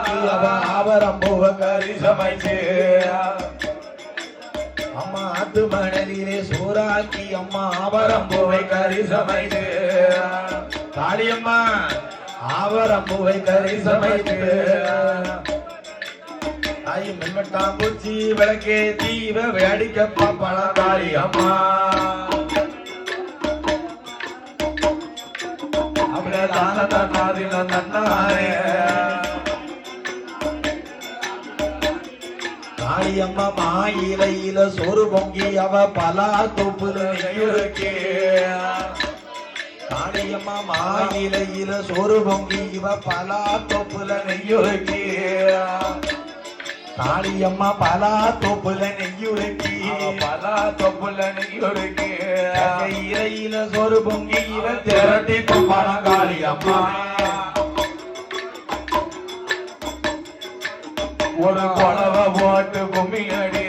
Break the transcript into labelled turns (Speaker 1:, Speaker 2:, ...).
Speaker 1: ஆவரம் பூவ கறி சமைச்சு அம்மா ஆத்து மணலிலே சூறாக்கி அம்மா ஆவரம் பூவை கறி சமைச்சு காளியம்மா ஆவரம் பூவை கறி சமைச்சு தாய் மென்மட்டாம்பூச்சி விளக்கே தீவ வேடிக்கப்பா பணக்காளி அம்மா அவளே தான தன்னாதில தன்னாரே காளியம்மா மாயிலையில சோறு பொங்கி அவ பலா தொப்புல நெய்யுருக்கே காளியம்மா மாயிலையில சோறு பொங்கி இவ பலா தொப்புல நெய்யுருக்கே காளியம்மா பலா தொப்புல நெய்யுருக்கி பலா தொப்புல நெய்யுருக்கி இலையில சோறு பொங்கி இவ திரட்டி கும்பான காளியம்மா ஒரு குழவ போட்டு கும்மி அடி